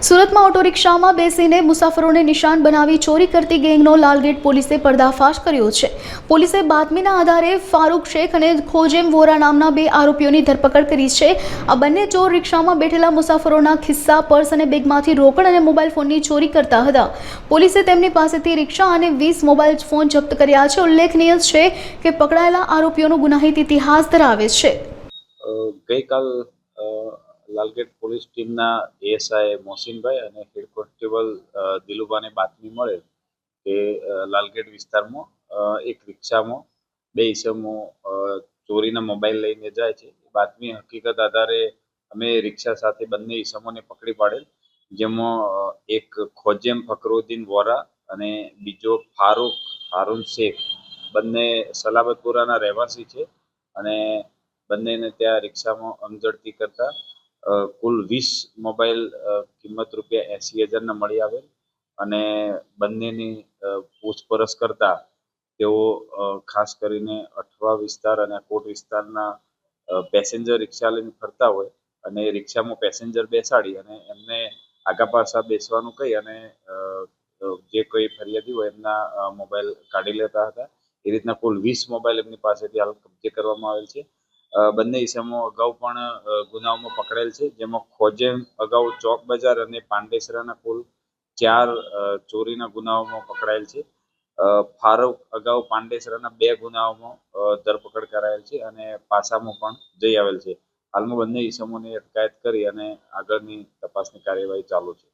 સુરતમાં ઓટો રિક્ષામાં બેસીને મુસાફરોને નિશાન બનાવી ચોરી કરતી ગેંગનો લાલગેટ પોલીસે પર્દાફાશ કર્યો છે। પોલીસે બાતમીના આધારે ફારૂક શેખ અને ખોજેમ વોરા નામના બે આરોપીઓની ધરપકડ કરી છે। આ બંને ચોર રિક્ષામાં બેઠેલા મુસાફરોના ખિસ્સા, પર્સ અને બેગમાંથી રોકડ અને મોબાઈલ ફોનની ચોરી કરતા હતા। પોલીસે તેમની પાસેથી રિક્ષા અને 20 મોબાઈલ ફોન જપ્ત કર્યા છે। ઉલ્લેખનીય છે કે પકડાયેલા આરોપીઓનો ગુનાહિત ઇતિહાસ ધરાવે છે। ગઈકાલ લાલગેટ પોલીસ ટીમના એએસઆઈ મોહસિનભાઈ અને હેડ કોન્સ્ટેબલ દિલુભાને બાતમી મળેલ કે લાલગેટ વિસ્તારમાં એક રિક્ષામાં બે ઈસમો ચોરીના મોબાઈલ લઈને જાય છે। બાતમી હકીકત આધારે અમે રિક્ષા સાથે બંને ઈસમોને પકડી પાડેલ, જેમાં એક ખોજેમ ફકરુદ્દીન વોરા અને બીજો ફારૂક હારૂન શેખ, બંને સલાબતપુરાના રહેવાસી છે અને બંનેને ત્યાં રિક્ષામાં અંગઝડતી કરતા કુલ 20 મોબાઈલ કિંમત ₹80,000 મળી આવેલ અને બંનેની પૂછપરછ કરતા તેઓ ખાસ કરીને અઠવા વિસ્તાર અને કોટ વિસ્તારના પેસેન્જર રિક્ષા લઈને ફરતા હોય અને રિક્ષામાં પેસેન્જર બેસાડી અને એમને આગા પાછા બેસવાનું કહી અને જે કોઈ ફરિયાદી હોય એમના મોબાઈલ કાઢી લેતા હતા। એ રીતના કુલ 20 મોબાઈલ એમની પાસેથી હાલ કબજે કરવામાં આવેલ છે। બંને ઈસમો અગાઉ પણ ગુનાઓમાં પકડેલ છે, જેમાં ખોજેમ અગાઉ ચોક બજાર અને પાંડેસરાના કુલ 4 ચોરીના ગુનાઓમાં પકડાયેલ છે। ફારૂક અગાઉ પાંડેસરાના 2 ગુનાઓમાં ધરપકડ કરાયેલ છે અને પાસામાં પણ જઈ આવેલ છે। હાલમાં બંને ઈસમોની અટકાયત કરી અને આગળની તપાસની કાર્યવાહી ચાલુ છે।